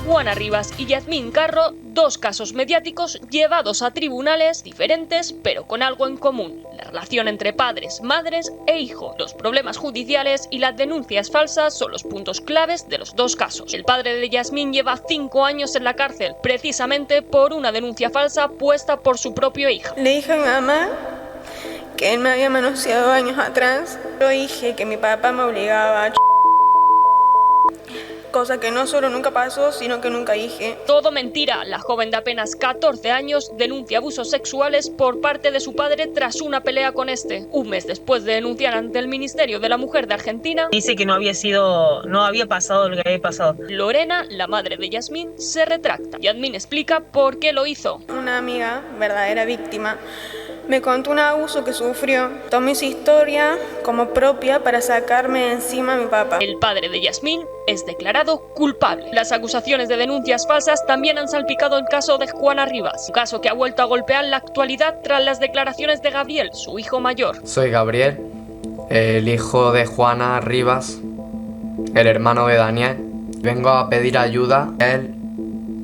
Juana Rivas y Yasmín Carro, dos casos mediáticos llevados a tribunales diferentes pero con algo en común: la relación entre padres, madres e hijos. Los problemas judiciales y las denuncias falsas son los puntos claves de los dos casos. El padre de Yasmín lleva 5 años en la cárcel, precisamente por una denuncia falsa puesta por su propia hija. Le dije a mi mamá que él me había manoseado años atrás. Yo dije que mi papá me obligaba a cosa que no solo nunca pasó, sino que nunca dije. Todo mentira. La joven de apenas 14 años denuncia abusos sexuales por parte de su padre tras una pelea con este. Un mes después de denunciar ante el Ministerio de la Mujer de Argentina, dice que no había pasado lo que había pasado. Lorena, la madre de Yasmín, se retracta. Yasmín explica por qué lo hizo. Una amiga, verdadera víctima, me contó un abuso que sufrió. Tomé su historia como propia para sacarme de encima a mi papá. El padre de Yasmín es declarado culpable. Las acusaciones de denuncias falsas también han salpicado el caso de Juana Rivas, un caso que ha vuelto a golpear la actualidad tras las declaraciones de Gabriel, su hijo mayor. Soy Gabriel, el hijo de Juana Rivas, el hermano de Daniel. Vengo a pedir ayuda. Él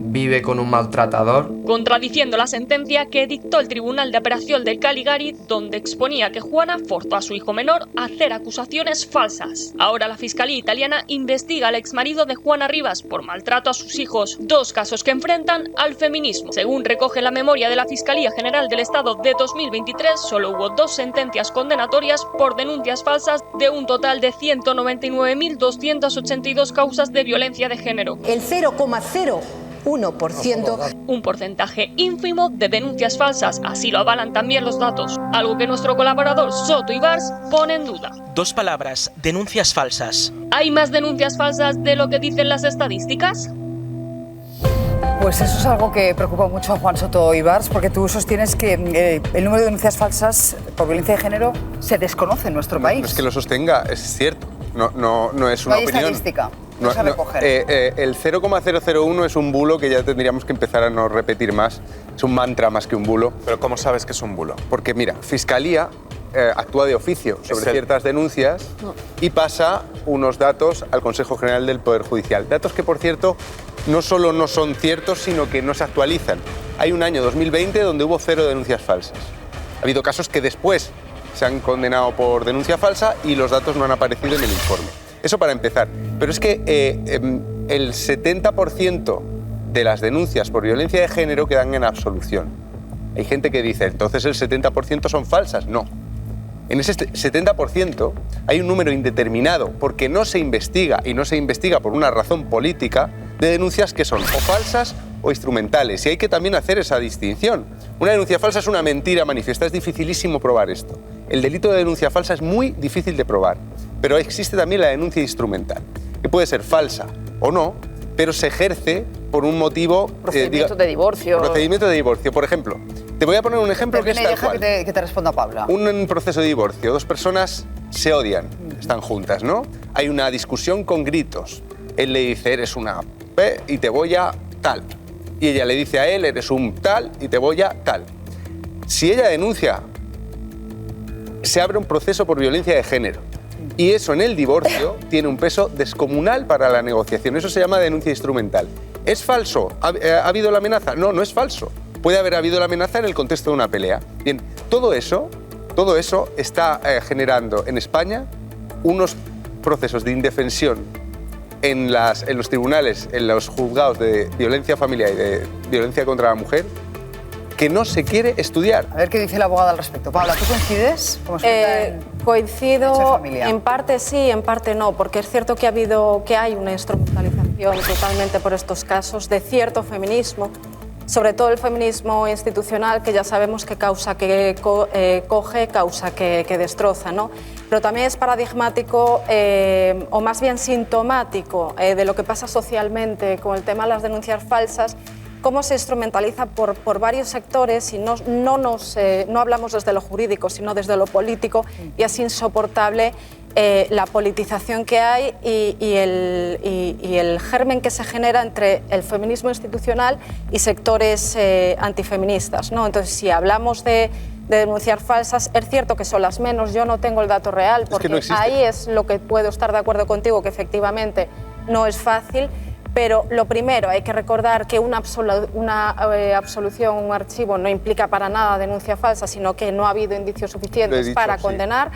vive con un maltratador. Contradiciendo la sentencia que dictó el Tribunal de Apelación de Cagliari, donde exponía que Juana forzó a su hijo menor a hacer acusaciones falsas. Ahora la Fiscalía italiana investiga al exmarido de Juana Rivas por maltrato a sus hijos, dos casos que enfrentan al feminismo. Según recoge la memoria de la Fiscalía General del Estado de 2023, solo hubo 2 sentencias condenatorias por denuncias falsas de un total de 199.282 causas de violencia de género. El 0,01%. Un porcentaje ínfimo de denuncias falsas, así lo avalan también los datos, algo que nuestro colaborador Soto Ibars pone en duda. 2 palabras: denuncias falsas. ¿Hay más denuncias falsas de lo que dicen las estadísticas? Pues eso es algo que preocupa mucho a Juan Soto Ibars, porque tú sostienes que el número de denuncias falsas por violencia de género se desconoce en nuestro país. No es que lo sostenga, es cierto, no es una opinión. Estadística. El 0,001 es un bulo que ya tendríamos que empezar a no repetir más. Es un mantra más que un bulo. ¿Pero cómo sabes que es un bulo? Porque mira, Fiscalía actúa de oficio sobre ciertas denuncias y pasa unos datos al Consejo General del Poder Judicial. Datos que, por cierto, no solo no son ciertos, sino que no se actualizan. Hay un año 2020 donde hubo 0 denuncias falsas. Ha habido casos que después se han condenado por denuncia falsa y los datos no han aparecido en el informe. Eso para empezar. Pero es que el 70% de las denuncias por violencia de género quedan en absolución. Hay gente que dice, entonces el 70% son falsas. No. En ese 70% hay un número indeterminado, porque no se investiga, y no se investiga por una razón política, de denuncias que son o falsas o instrumentales. Y hay que también hacer esa distinción. Una denuncia falsa es una mentira manifiesta. Es dificilísimo probar esto. El delito de denuncia falsa es muy difícil de probar. Pero existe también la denuncia instrumental, que puede ser falsa o no, pero se ejerce por un motivo... Procedimiento de divorcio. Procedimiento de divorcio. Por ejemplo, te voy a poner un ejemplo que es tal cual. Que te responda Paula. Un proceso de divorcio. 2 personas se odian, están juntas, ¿no? Hay una discusión con gritos. Él le dice, eres una P y te voy a tal. Y ella le dice a él, eres un tal y te voy a tal. Si ella denuncia, se abre un proceso por violencia de género. Y eso en el divorcio tiene un peso descomunal para la negociación. Eso se llama denuncia instrumental. ¿Es falso? ¿Ha habido la amenaza? No, no es falso. Puede haber habido la amenaza en el contexto de una pelea. Bien, todo eso está generando en España unos procesos de indefensión en los tribunales, en los juzgados de violencia familiar y de violencia contra la mujer, que no se quiere estudiar. A ver qué dice la abogada al respecto. Paula, ¿tú coincides? Coincido, en parte sí, en parte no, porque es cierto que hay una instrumentalización totalmente por estos casos de cierto feminismo, sobre todo el feminismo institucional, que ya sabemos que causa que coge, causa que destroza, ¿no? Pero también es paradigmático, o más bien sintomático, de lo que pasa socialmente con el tema de las denuncias falsas, cómo se instrumentaliza por varios sectores y no hablamos desde lo jurídico, sino desde lo político, y es insoportable la politización que hay y el germen que se genera entre el feminismo institucional y sectores antifeministas, ¿no? Entonces, si hablamos de denunciar falsas, es cierto que son las menos, yo no tengo el dato real, porque ahí es lo que puedo estar de acuerdo contigo, que efectivamente no es fácil, Pero lo primero, hay que recordar que una absolución, un archivo, no implica para nada denuncia falsa, sino que no ha habido indicios suficientes para condenar,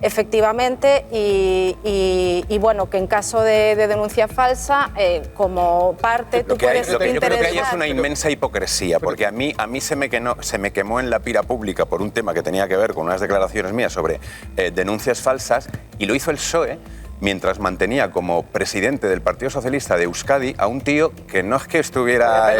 efectivamente, y bueno, que en caso de denuncia falsa, como parte, tú puedes yo creo que interesar... ahí es una inmensa hipocresía, porque a mí se me quemó en la pira pública por un tema que tenía que ver con unas declaraciones mías sobre denuncias falsas, y lo hizo el PSOE, mientras mantenía como presidente del Partido Socialista de Euskadi a un tío que no es que estuviera...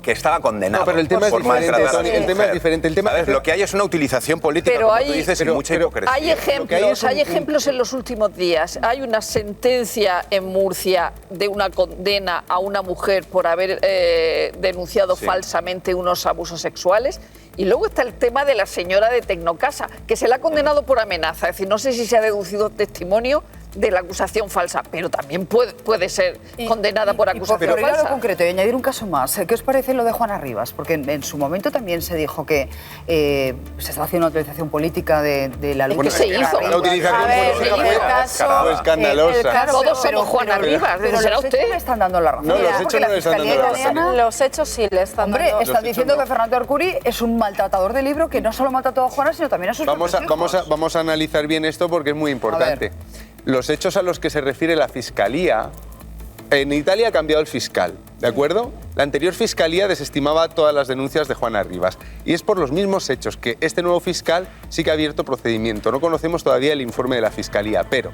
que estaba condenado. No, pero el tema es diferente, Toni, el tema es diferente. Lo que hay es una utilización política, pero como tú dices, y mucha hipocresía. Hay ejemplos en los últimos días. Hay una sentencia en Murcia de una condena a una mujer por haber denunciado falsamente unos abusos sexuales. Y luego está el tema de la señora de Tecnocasa, que se la ha condenado por amenaza. Es decir, no sé si se ha deducido testimonio de la acusación falsa, pero también puede ser condenada por acusación falsa. Pero en concreto, y añadir un caso más, ¿qué os parece lo de Juana Rivas? Porque en su momento también se dijo que se estaba haciendo una utilización política de la lucha. ¿Qué se hizo? La utilización política fue escandalosa. Todos somos Juana Rivas, pero ¿será los usted? hechos le están dando la razón. No, los hechos no le están dando la razón. Los hechos sí le están dando... Hombre, están diciendo que Fernando Arcuri es un maltratador de libro que no solo maltrató a Juana, sino también a sus propios hijos. Vamos a analizar bien esto porque es muy importante. Los hechos a los que se refiere la Fiscalía, en Italia ha cambiado el fiscal, ¿de acuerdo? La anterior Fiscalía desestimaba todas las denuncias de Juana Rivas y es por los mismos hechos que este nuevo fiscal sí que ha abierto procedimiento. No conocemos todavía el informe de la Fiscalía, pero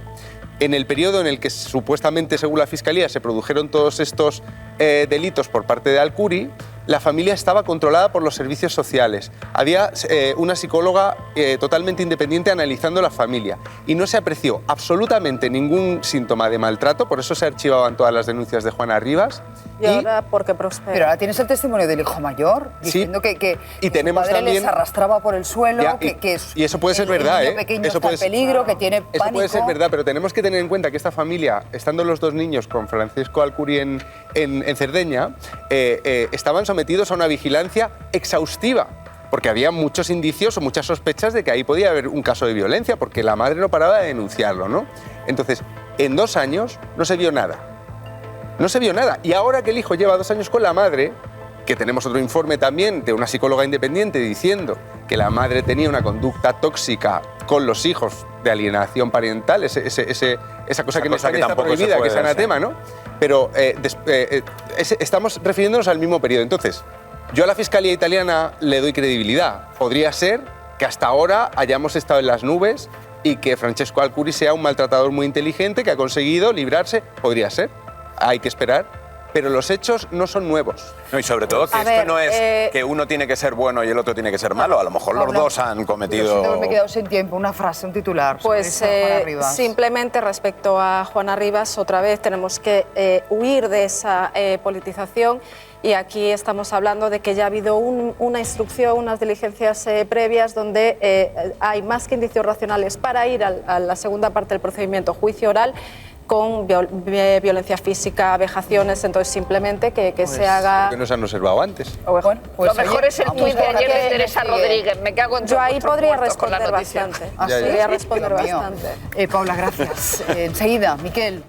en el periodo en el que supuestamente, según la Fiscalía, se produjeron todos estos delitos por parte de Arcuri, la familia estaba controlada por los servicios sociales. Había una psicóloga totalmente independiente analizando la familia y no se apreció absolutamente ningún síntoma de maltrato, por eso se archivaban todas las denuncias de Juana Rivas. Y ahora, porque prospera. Pero ahora tienes el testimonio del hijo mayor diciendo que y tenemos su padre también, les arrastraba por el suelo, y eso puede ser verdad, el niño pequeño está en peligro, que tiene pánico. Eso puede ser verdad, pero tenemos que tener en cuenta que esta familia, estando los dos niños con Francisco Arcuri en Cerdeña, estaban sometidos a una vigilancia exhaustiva, porque había muchos indicios o muchas sospechas de que ahí podía haber un caso de violencia, porque la madre no paraba de denunciarlo, ¿no? Entonces, en 2 años no se vio nada. No se vio nada. Y ahora que el hijo lleva 2 años con la madre, que tenemos otro informe también de una psicóloga independiente diciendo que la madre tenía una conducta tóxica con los hijos de alienación parental, esa cosa que en España está prohibida, que es anatema, ¿no? Pero estamos refiriéndonos al mismo periodo. Entonces, yo a la Fiscalía italiana le doy credibilidad. Podría ser que hasta ahora hayamos estado en las nubes y que Francesco Arcuri sea un maltratador muy inteligente que ha conseguido librarse. Podría ser. Hay que esperar. Pero los hechos no son nuevos. No, y sobre todo que esto no es que uno tiene que ser bueno y el otro tiene que ser malo. A lo mejor los dos han cometido... Me he quedado sin tiempo. Una frase, un titular. Pues simplemente respecto a Juana Rivas, otra vez tenemos que huir de esa politización. Y aquí estamos hablando de que ya ha habido una instrucción, unas diligencias previas donde hay más que indicios racionales para ir a la segunda parte del procedimiento, juicio oral, con violencia física, vejaciones, entonces simplemente que se haga... Que no se han observado antes. Bueno, pues lo mejor es el tuit de ayer de Teresa Rodríguez. Me cago en yo ahí podría responder bastante. Podría responder bastante. Paula, gracias. Enseguida, Miquel.